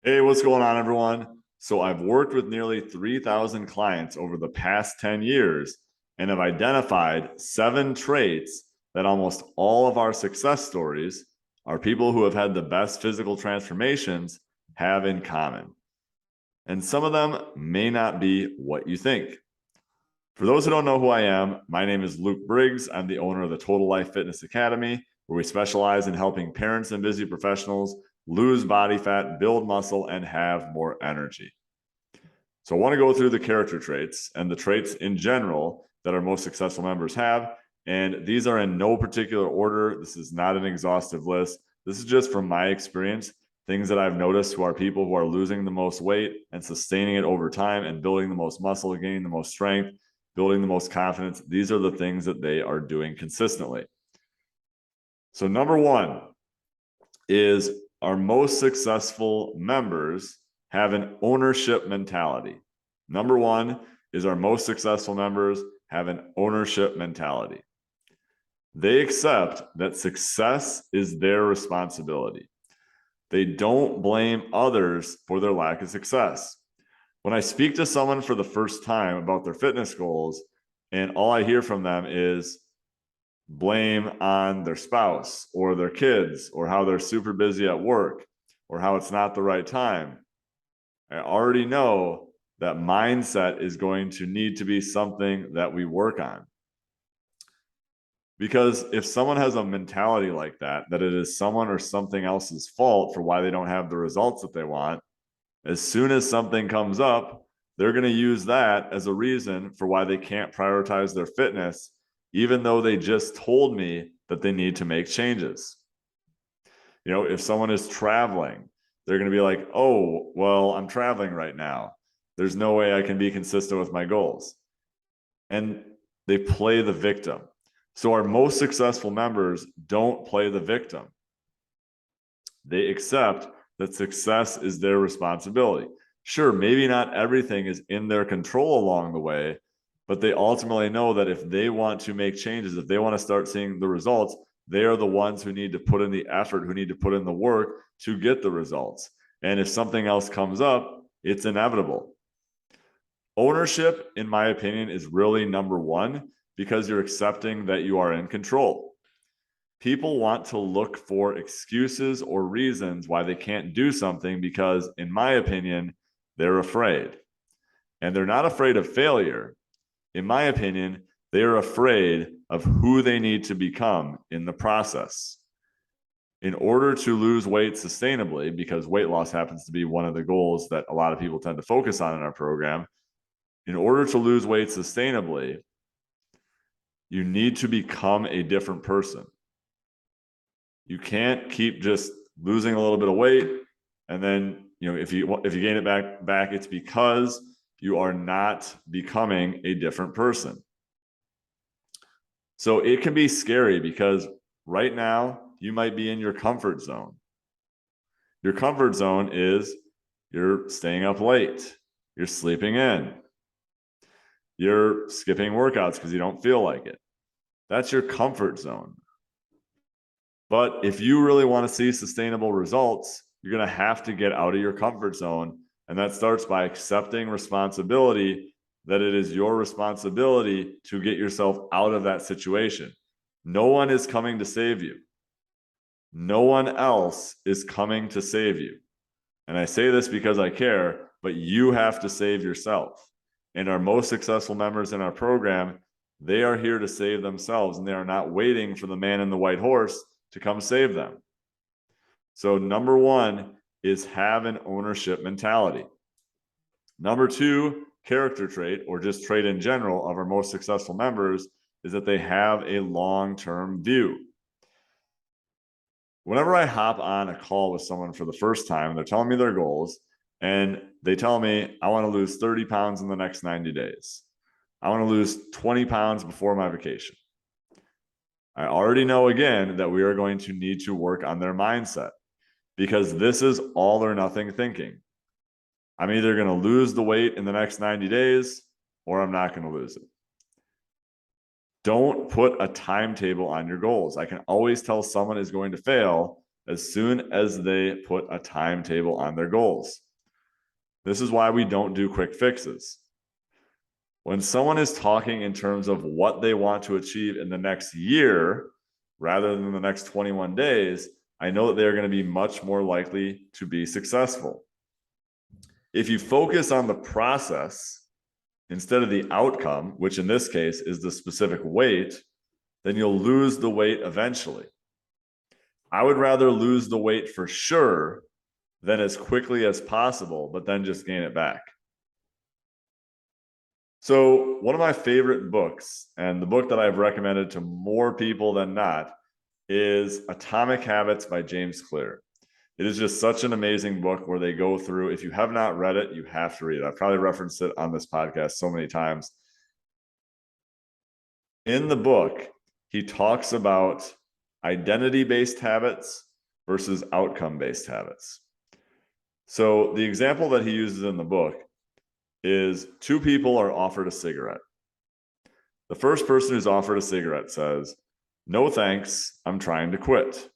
Hey, what's going on, everyone? So I've worked with nearly 3,000 clients over the past 10 years and have identified 7 traits that almost all of our success stories, our people who have had the best physical transformations, have in common. And some of them may not be what you think. For those who don't know who I am, my name is Luke Briggs. I'm the owner of the Total Life Fitness Academy, where we specialize in helping parents and busy professionals lose body fat, build muscle, and have more energy. So I want to go through the character traits and the traits in general that our most successful members have. And these are in no particular order. This is not an exhaustive list. This is just from my experience, things that I've noticed who are people who are losing the most weight and sustaining it over time and building the most muscle, gaining the most strength, building the most confidence. These are the things that they are doing consistently. So number one is our most successful members have an ownership mentality. Number one is our most successful members have an ownership mentality. They accept that success is their responsibility. They don't blame others for their lack of success. When I speak to someone for the first time about their fitness goals, and all I hear from them is blame on their spouse or their kids or how they're super busy at work or how it's not the right time, I already know that mindset is going to need to be something that we work on. Because if someone has a mentality like that, that it is someone or something else's fault for why they don't have the results that they want, as soon as something comes up, they're going to use that as a reason for why they can't prioritize their fitness, even though they just told me that they need to make changes. You know, if someone is traveling, they're going to be like, oh, well, I'm traveling right now. There's no way I can be consistent with my goals. And they play the victim. So our most successful members don't play the victim. They accept that success is their responsibility. Sure, maybe not everything is in their control along the way, but they ultimately know that if they want to make changes, if they want to start seeing the results, they are the ones who need to put in the effort, who need to put in the work to get the results. And if something else comes up, it's inevitable. Ownership, in my opinion, is really number one because you're accepting that you are in control. People want to look for excuses or reasons why they can't do something because, in my opinion, they're afraid. And they're not afraid of failure. In my opinion, they're afraid of who they need to become in the process. In order to lose weight sustainably, because weight loss happens to be one of the goals that a lot of people tend to focus on in our program, in order to lose weight sustainably, you need to become a different person. You can't keep just losing a little bit of weight and then, you know, if you gain it back, it's because you are not becoming a different person. So it can be scary because right now you might be in your comfort zone. Your comfort zone is you're staying up late, you're sleeping in, you're skipping workouts because you don't feel like it. That's your comfort zone. But if you really want to see sustainable results, you're going to have to get out of your comfort zone. And that starts by accepting responsibility, that it is your responsibility to get yourself out of that situation. No one is coming to save you. No one else is coming to save you. And I say this because I care, but you have to save yourself. And our most successful members in our program, they are here to save themselves, and they are not waiting for the man in the white horse to come save them. So number one is have an ownership mentality. Number two, character trait, or just trait in general of our most successful members, is that they have a long-term view. Whenever I hop on a call with someone for the first time, they're telling me their goals, and they tell me, I want to lose 30 pounds in the next 90 days. I want to lose 20 pounds before my vacation. I already know again that we are going to need to work on their mindset because this is all or nothing thinking. I'm either going to lose the weight in the next 90 days or I'm not going to lose it. Don't put a timetable on your goals. I can always tell someone is going to fail as soon as they put a timetable on their goals. This is why we don't do quick fixes. When someone is talking in terms of what they want to achieve in the next year, rather than the next 21 days, I know that they're going to be much more likely to be successful. If you focus on the process instead of the outcome, which in this case is the specific weight, then you'll lose the weight eventually. I would rather lose the weight for sure than as quickly as possible, but then just gain it back. So one of my favorite books, and the book that I've recommended to more people than not, is Atomic Habits by James Clear. It is just such an amazing book where they go through, if you have not read it, you have to read it. I've probably referenced it on this podcast so many times. In the book, he talks about identity-based habits versus outcome-based habits. So the example that he uses in the book is two people are offered a cigarette. The first person who's offered a cigarette says, "No thanks, I'm trying to quit."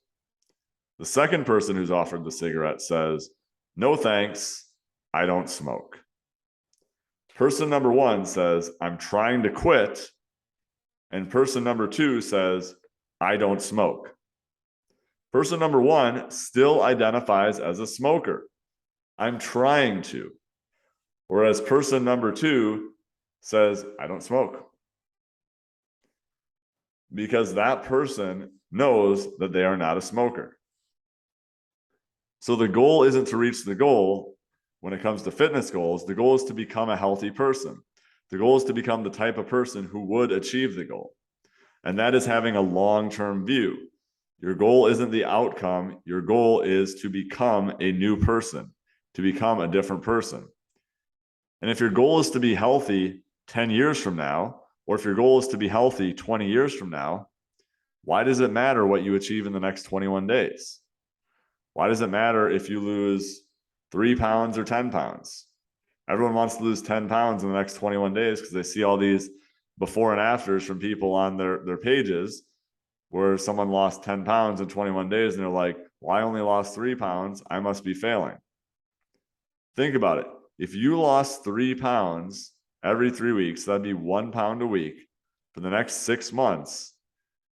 The second person who's offered the cigarette says, "No thanks, I don't smoke." Person number one says, "I'm trying to quit." And person number two says, "I don't smoke." Person number one still identifies as a smoker. "I'm trying to." Whereas person number two says, "I don't smoke." Because that person knows that they are not a smoker. So the goal isn't to reach the goal when it comes to fitness goals. The goal is to become a healthy person. The goal is to become the type of person who would achieve the goal. And that is having a long-term view. Your goal isn't the outcome. Your goal is to become a new person, to become a different person. And if your goal is to be healthy 10 years from now, or if your goal is to be healthy 20 years from now, why does it matter what you achieve in the next 21 days? Why does it matter if you lose 3 pounds or 10 pounds? Everyone wants to lose 10 pounds in the next 21 days because they see all these before and afters from people on their pages where someone lost 10 pounds in 21 days and they're like, "Well, I only lost 3 pounds. I must be failing." Think about it. If you lost 3 pounds every 3 weeks, that'd be 1 pound a week. For the next 6 months,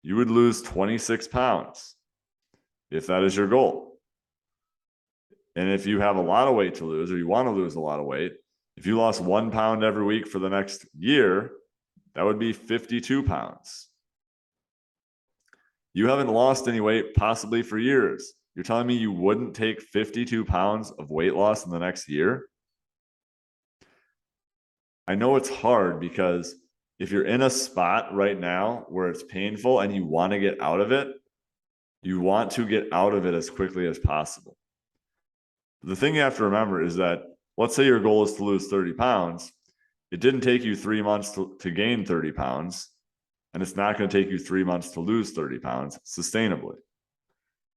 you would lose 26 pounds if that is your goal. And if you have a lot of weight to lose, or you want to lose a lot of weight, if you lost 1 pound every week for the next year, that would be 52 pounds. You haven't lost any weight possibly for years. You're telling me you wouldn't take 52 pounds of weight loss in the next year? I know it's hard because if you're in a spot right now where it's painful and you want to get out of it, you want to get out of it as quickly as possible. The thing you have to remember is that, let's say your goal is to lose 30 pounds. It didn't take you 3 months to gain 30 pounds, and it's not going to take you 3 months to lose 30 pounds sustainably.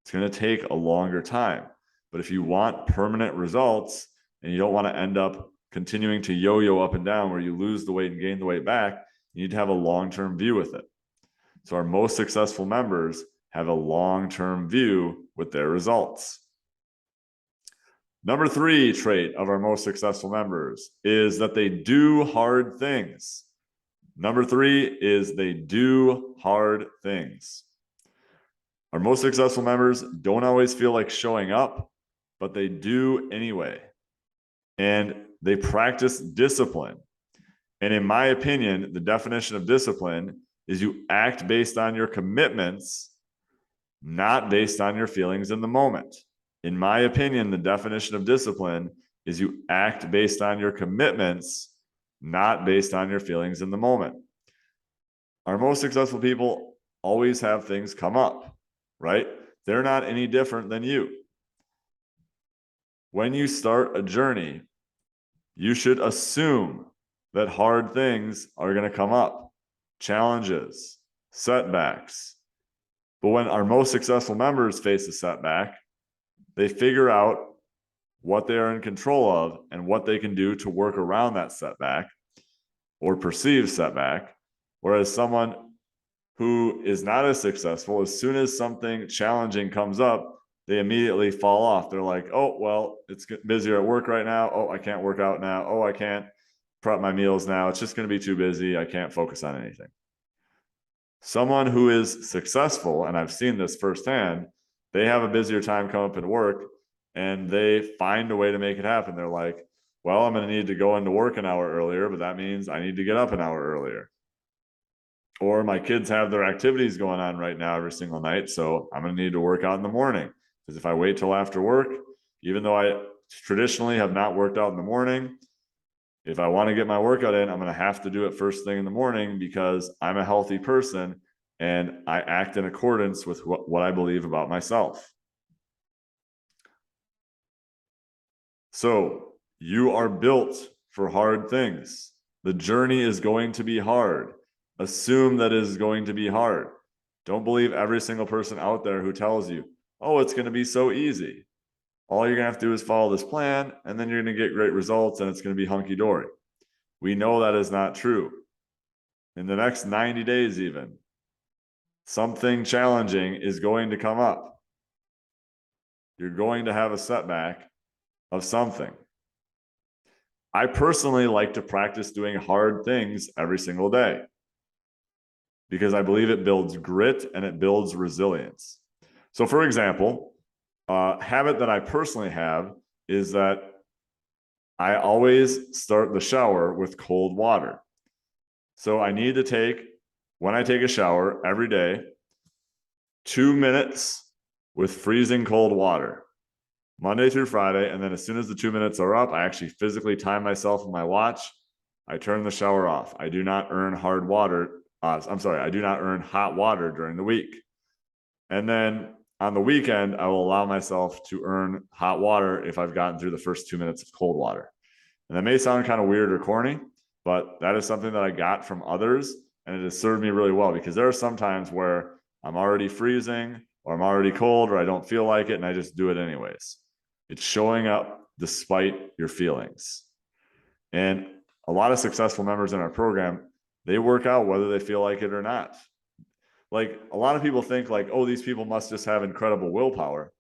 It's going to take a longer time. But if you want permanent results and you don't want to end up continuing to yo-yo up and down where you lose the weight and gain the weight back, you need to have a long-term view with it. So our most successful members have a long-term view with their results. Number 3 trait of our most successful members is that they do hard things. Number 3 is they do hard things. Our most successful members don't always feel like showing up, but they do anyway. And they practice discipline. And in my opinion, the definition of discipline is you act based on your commitments, not based on your feelings in the moment. In my opinion, the definition of discipline is you act based on your commitments, not based on your feelings in the moment. Our most successful people always have things come up, right? They're not any different than you. When you start a journey, you should assume that hard things are going to come up, challenges, setbacks. But when our most successful members face a setback, they figure out what they are in control of and what they can do to work around that setback or perceived setback. Whereas someone who is not as successful, as soon as something challenging comes up, they immediately fall off. They're like, oh, well, it's busier at work right now. Oh, I can't work out now. Oh, I can't prep my meals now. It's just going to be too busy. I can't focus on anything. Someone who is successful, and I've seen this firsthand, they have a busier time come up at work and they find a way to make it happen. They're like, well, I'm going to need to go into work an hour earlier, but that means I need to get up an hour earlier. Or my kids have their activities going on right now every single night, so I'm going to need to work out in the morning. Because if I wait till after work, even though I traditionally have not worked out in the morning, if I want to get my workout in, I'm going to have to do it first thing in the morning because I'm a healthy person and I act in accordance with what I believe about myself. So you are built for hard things. The journey is going to be hard. Assume that it is going to be hard. Don't believe every single person out there who tells you, oh, it's going to be so easy. All you're going to have to do is follow this plan, and then you're going to get great results, and it's going to be hunky-dory. We know that is not true. In the next 90 days even, something challenging is going to come up. You're going to have a setback of something. I personally like to practice doing hard things every single day because I believe it builds grit and it builds resilience. So for example, a habit that I personally have is that I always start the shower with cold water. So I need to take, when I take a shower every day, 2 minutes with freezing cold water, Monday through Friday. And then as soon as the 2 minutes are up, I actually physically time myself in my watch. I turn the shower off. I do not earn hard water. I do not earn hot water during the week. And then on the weekend, I will allow myself to earn hot water if I've gotten through the first 2 minutes of cold water. And that may sound kind of weird or corny, but that is something that I got from others, and it has served me really well because there are some times where I'm already freezing or I'm already cold or I don't feel like it and I just do it anyways. It's showing up despite your feelings. And a lot of successful members in our program, they work out whether they feel like it or not. Like a lot of people think like, oh, these people must just have incredible willpower.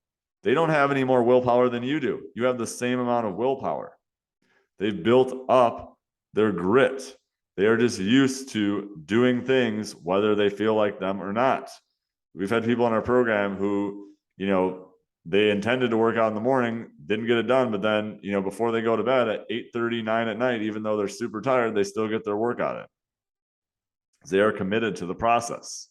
They don't have any more willpower than you do. You have the same amount of willpower. They've built up their grit. They are just used to doing things whether they feel like them or not. We've had people in our program who, they intended to work out in the morning, didn't get it done, but then, before they go to bed at 8:30, 9 at night, even though they're super tired, they still get their workout in. They are committed to the process.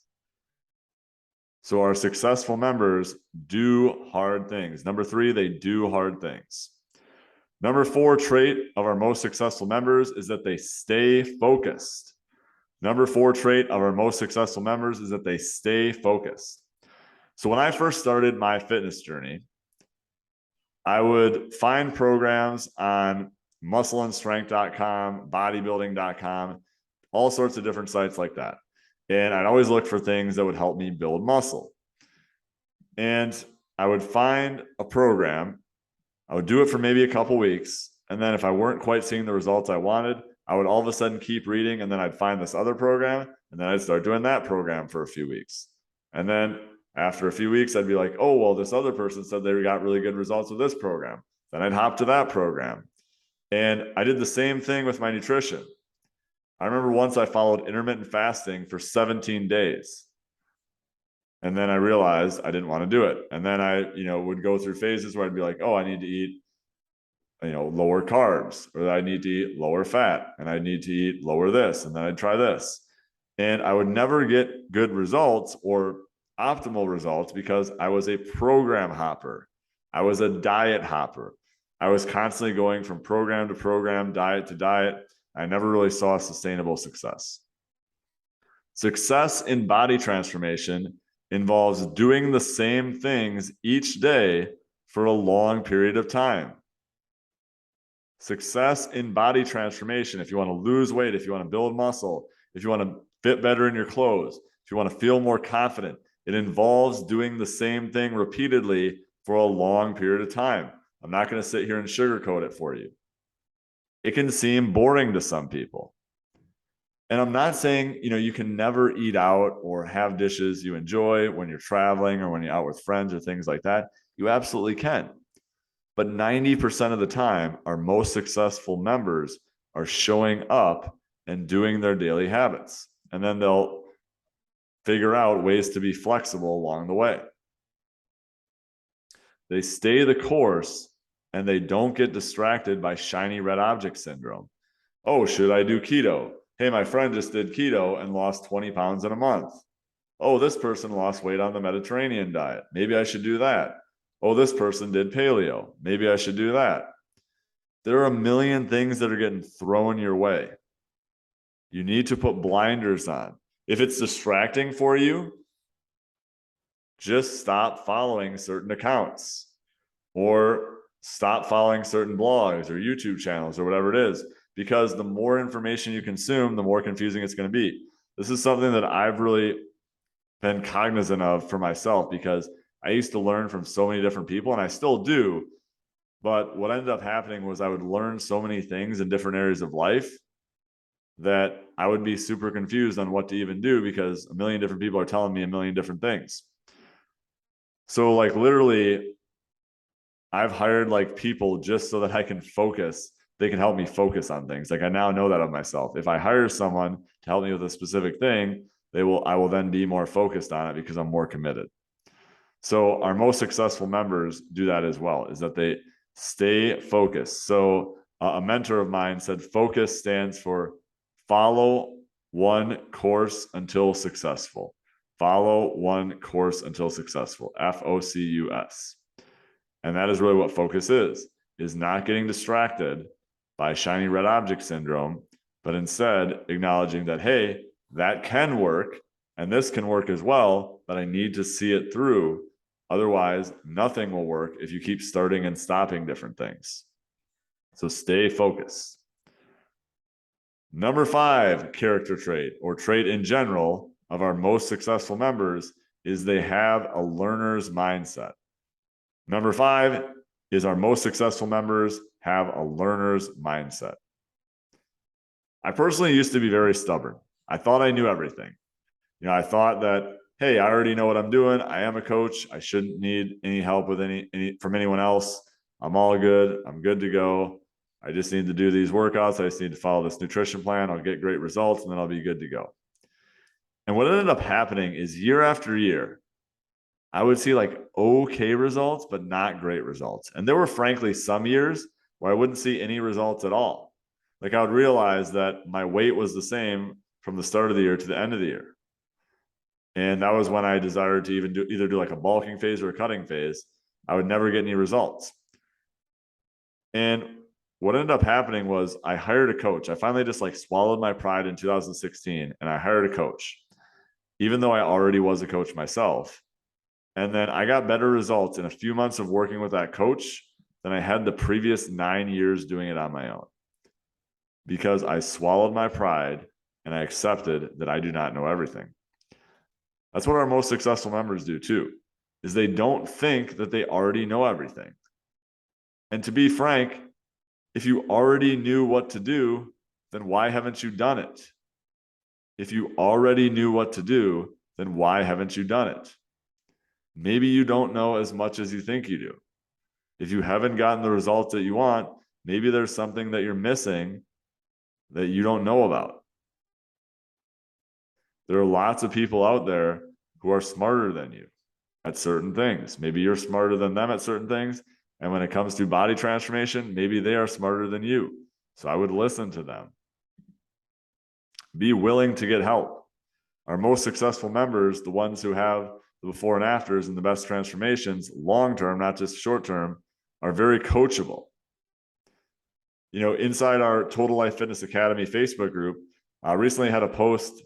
So our successful members do hard things. Number 3, they do hard things. Number 4 trait of our most successful members is that they stay focused. Number 4 trait of our most successful members is that they stay focused. So when I first started my fitness journey, I would find programs on muscleandstrength.com, bodybuilding.com, all sorts of different sites like that. And I'd always look for things that would help me build muscle. And I would find a program. I would do it for maybe a couple weeks. And then if I weren't quite seeing the results I wanted, I would all of a sudden keep reading. And then I'd find this other program. And then I'd start doing that program for a few weeks. And then after a few weeks, I'd be like, oh, well, this other person said they got really good results with this program. Then I'd hop to that program. And I did the same thing with my nutrition. I remember once I followed intermittent fasting for 17 days. And then I realized I didn't want to do it. And then I, would go through phases where I'd be like, oh, I need to eat, lower carbs, or I need to eat lower fat, and I need to eat lower this, and then I'd try this. And I would never get good results or optimal results because I was a program hopper. I was a diet hopper. I was constantly going from program to program, diet to diet. I never really saw sustainable success. Success in body transformation involves doing the same things each day for a long period of time. Success in body transformation, if you want to lose weight, if you want to build muscle, if you want to fit better in your clothes, if you want to feel more confident, it involves doing the same thing repeatedly for a long period of time. I'm not going to sit here and sugarcoat it for you. It can seem boring to some people. And I'm not saying, you can never eat out or have dishes you enjoy when you're traveling or when you're out with friends or things like that. You absolutely can. But 90% of the time, our most successful members are showing up and doing their daily habits. And then they'll figure out ways to be flexible along the way. They stay the course and they don't get distracted by shiny red object syndrome. Oh, should I do keto? Hey, my friend just did keto and lost 20 pounds in a month. Oh, this person lost weight on the Mediterranean diet. Maybe I should do that. Oh, this person did paleo. Maybe I should do that. There are a million things that are getting thrown your way. You need to put blinders on. If it's distracting for you, just stop following certain accounts or stop following certain blogs or YouTube channels or whatever it is, because the more information you consume, the more confusing it's going to be. This is something that I've really been cognizant of for myself, because I used to learn from so many different people, and I still do. But what ended up happening was I would learn so many things in different areas of life that I would be super confused on what to even do, because a million different people are telling me a million different things. So like literally, I've hired like people just so that I can focus. They can help me focus on things. Like I now know that of myself. If I hire someone to help me with a specific thing, I will then be more focused on it because I'm more committed. So our most successful members do that as well, is that they stay focused. So a mentor of mine said, focus stands for follow one course until successful. Follow one course until successful. FOCUS. And that is really what focus is not getting distracted by shiny red object syndrome, but instead acknowledging that, hey, that can work and this can work as well, but I need to see it through. Otherwise, nothing will work if you keep starting and stopping different things. So stay focused. Number 5 character trait, or trait in general, of our most successful members is they have a learner's mindset. Number 5 is our most successful members have a learner's mindset. I personally used to be very stubborn. I thought I knew everything. I thought that, hey, I already know what I'm doing. I am a coach. I shouldn't need any help with from anyone else. I'm all good. I'm good to go. I just need to do these workouts. I just need to follow this nutrition plan. I'll get great results and then I'll be good to go. And what ended up happening is year after year, I would see like okay results, but not great results. And there were frankly some years where I wouldn't see any results at all. Like I would realize that my weight was the same from the start of the year to the end of the year. And that was when I desired to either do like a bulking phase or a cutting phase. I would never get any results. And what ended up happening was I hired a coach. I finally just like swallowed my pride in 2016 and I hired a coach, even though I already was a coach myself. And then I got better results in a few months of working with that coach than I had the previous 9 years doing it on my own, because I swallowed my pride and I accepted that I do not know everything. That's what our most successful members do too, is they don't think that they already know everything. And to be frank, if you already knew what to do, then why haven't you done it? If you already knew what to do, then why haven't you done it? Maybe you don't know as much as you think you do. If you haven't gotten the results that you want, maybe there's something that you're missing that you don't know about. There are lots of people out there who are smarter than you at certain things. Maybe you're smarter than them at certain things. And when it comes to body transformation, maybe they are smarter than you. So I would listen to them. Be willing to get help. Our most successful members, the ones who have the before and afters and the best transformations, long-term, not just short-term, are very coachable. Inside our Total Life Fitness Academy Facebook group, I recently had a post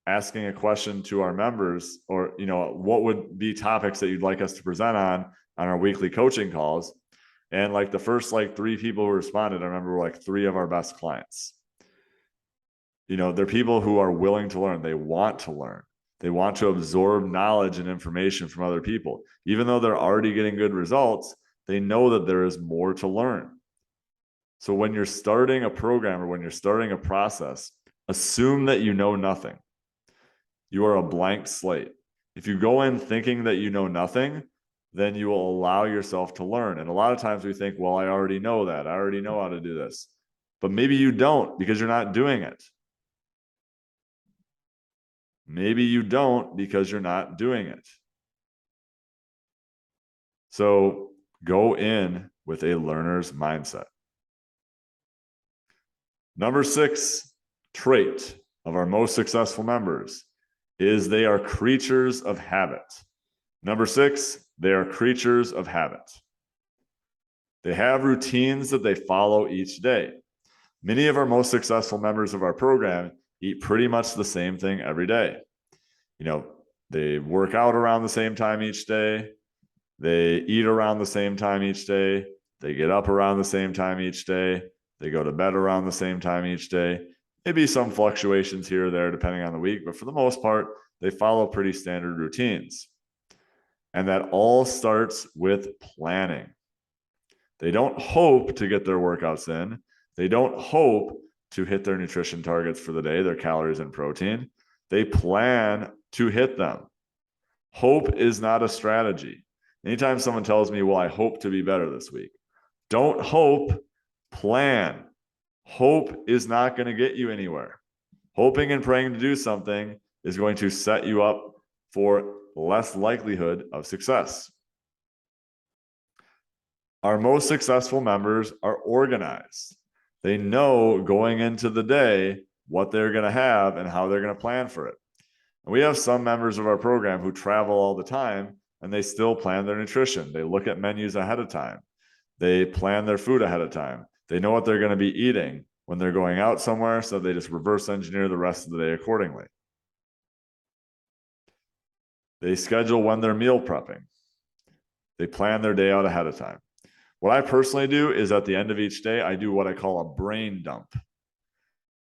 asking a question to our members, or, what would be topics that you'd like us to present on our weekly coaching calls. And like the first 3 people who responded, I remember were 3 of our best clients. They're people who are willing to learn. They want to learn. They want to absorb knowledge and information from other people. Even though they're already getting good results, they know that there is more to learn. So when you're starting a program or when you're starting a process, assume that you know nothing. You are a blank slate. If you go in thinking that you know nothing, then you will allow yourself to learn. And a lot of times we think, well, I already know that. I already know how to do this. But maybe you don't because you're not doing it. Maybe you don't because you're not doing it. So go in with a learner's mindset. Number 6 trait of our most successful members is they are creatures of habit. Number 6, they are creatures of habit. They have routines that they follow each day. Many of our most successful members of our program eat pretty much the same thing every day. They work out around the same time each day. They eat around the same time each day. They get up around the same time each day. They go to bed around the same time each day. Maybe some fluctuations here or there depending on the week, but for the most part, they follow pretty standard routines. And that all starts with planning. They don't hope to get their workouts in. They don't hope to hit their nutrition targets for the day, their calories and protein. They plan to hit them. Hope is not a strategy. Anytime someone tells me, well, I hope to be better this week, don't hope, plan. Hope is not going to get you anywhere. Hoping and praying to do something is going to set you up for less likelihood of success. Our most successful members are organized. They know going into the day what they're going to have and how they're going to plan for it. And we have some members of our program who travel all the time and they still plan their nutrition. They look at menus ahead of time. They plan their food ahead of time. They know what they're going to be eating when they're going out somewhere, so they just reverse engineer the rest of the day accordingly. They schedule when they're meal prepping. They plan their day out ahead of time. What I personally do is at the end of each day, I do what I call a brain dump.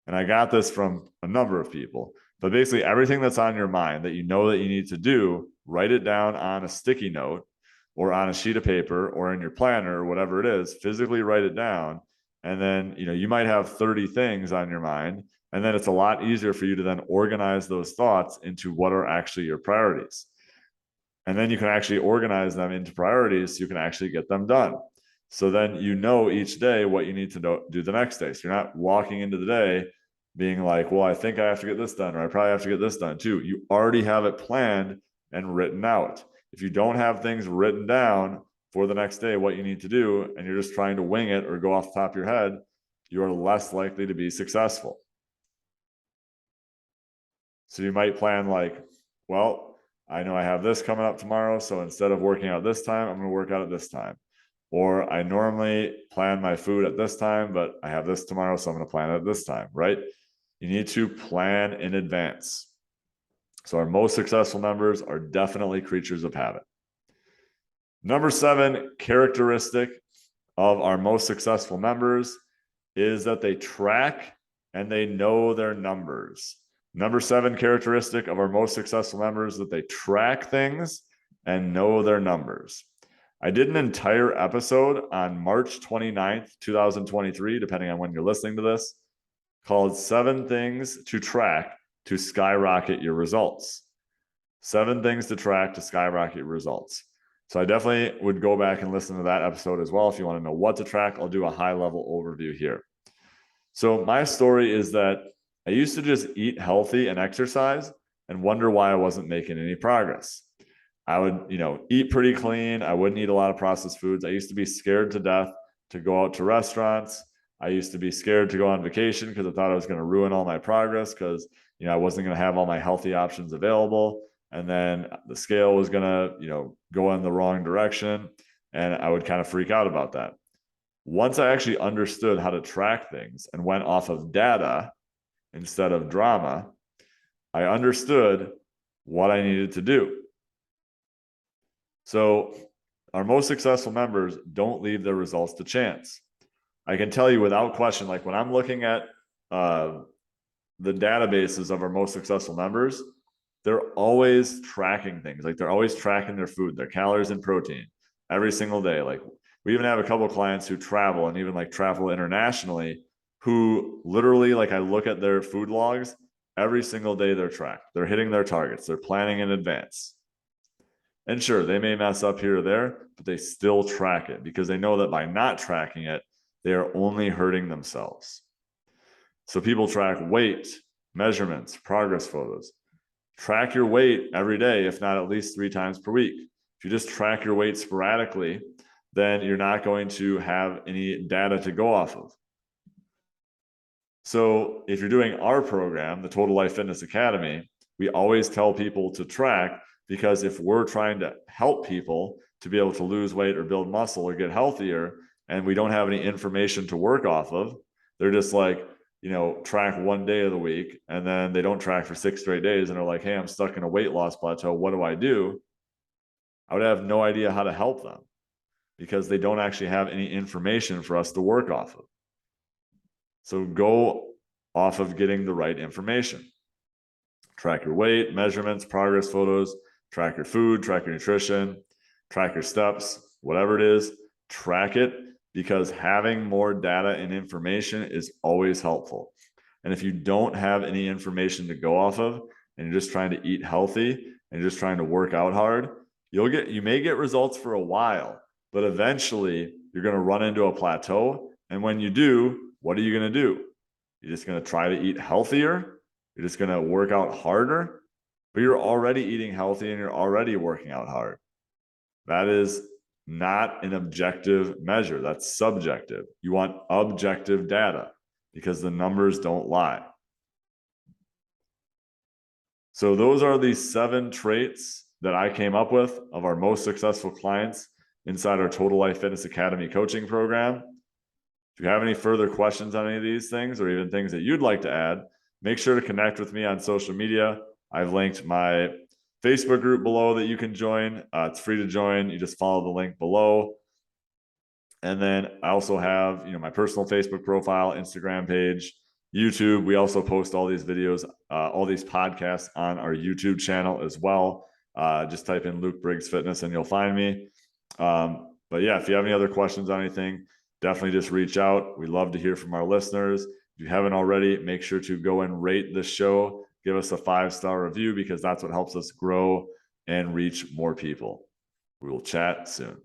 And I got this from a number of people. But basically, everything that's on your mind that you know that you need to do, write it down on a sticky note or on a sheet of paper or in your planner or whatever it is, physically write it down. And then, you might have 30 things on your mind. And then it's a lot easier for you to then organize those thoughts into what are actually your priorities. And then you can actually organize them into priorities so you can actually get them done. So then each day what you need to do the next day. So you're not walking into the day being like, well, I think I have to get this done, or I probably have to get this done too. You already have it planned and written out. If you don't have things written down for the next day, what you need to do, and you're just trying to wing it or go off the top of your head, you are less likely to be successful. So you might plan like, well, I know I have this coming up tomorrow, so instead of working out this time, I'm going to work out at this time. Or I normally plan my food at this time, but I have this tomorrow, so I'm going to plan it at this time, right? You need to plan in advance. So our most successful members are definitely creatures of habit. Number 7 characteristic of our most successful members is that they track and they know their numbers. Number 7 characteristic of our most successful members is that they track things and know their numbers. I did an entire episode on March 29th, 2023, depending on when you're listening to this, called 7 Things to Track to Skyrocket Your Results. 7 things to track to skyrocket your results. So I definitely would go back and listen to that episode as well. If you want to know what to track, I'll do a high-level overview here. So my story is that I used to just eat healthy and exercise and wonder why I wasn't making any progress. I would, eat pretty clean. I wouldn't eat a lot of processed foods. I used to be scared to death to go out to restaurants. I used to be scared to go on vacation because I thought I was going to ruin all my progress because, I wasn't going to have all my healthy options available. And then the scale was going to, go in the wrong direction. And I would kind of freak out about that. Once I actually understood how to track things and went off of data instead of drama, I understood what I needed to do. So our most successful members don't leave their results to chance. I can tell you without question, like when I'm looking at the databases of our most successful members, they're always tracking things. Like they're always tracking their food, their calories and protein every single day. Like we even have a couple of clients who travel and even like travel internationally who literally, like I look at their food logs every single day. They're tracked. They're hitting their targets. They're planning in advance. And sure, they may mess up here or there, but they still track it because they know that by not tracking it, they are only hurting themselves. So people track weight, measurements, progress photos. Track your weight every day, if not at least 3 times per week. If you just track your weight sporadically, then you're not going to have any data to go off of. So if you're doing our program, the Total Life Fitness Academy, we always tell people to track, because if we're trying to help people to be able to lose weight or build muscle or get healthier, and we don't have any information to work off of, they're just like, track 1 day of the week, and then they don't track for 6 straight days, and they're like, hey, I'm stuck in a weight loss plateau. What do I do? I would have no idea how to help them because they don't actually have any information for us to work off of. So go off of getting the right information. Track your weight, measurements, progress photos, track your food, track your nutrition, track your steps, whatever it is, track it, because having more data and information is always helpful. And if you don't have any information to go off of, and you're just trying to eat healthy and you're just trying to work out hard, you may get results for a while, but eventually you're going to run into a plateau. And when you do, what are you going to do? You're just going to try to eat healthier. You're just going to work out harder, but you're already eating healthy and you're already working out hard. That is not an objective measure. That's subjective. You want objective data because the numbers don't lie. So those are the 7 traits that I came up with of our most successful clients inside our Total Life Fitness Academy coaching program. If you have any further questions on any of these things, or even things that you'd like to add, make sure to connect with me on social media. I've linked my Facebook group below that you can join. It's free to join. You just follow the link below. And then I also have, my personal Facebook profile, Instagram page, YouTube. We also post all these videos, all these podcasts on our YouTube channel as well. Just type in Luke Briggs Fitness and you'll find me. But yeah, if you have any other questions on anything, definitely just reach out. We love to hear from our listeners. If you haven't already, make sure to go and rate this show. Give us a 5-star review because that's what helps us grow and reach more people. We will chat soon.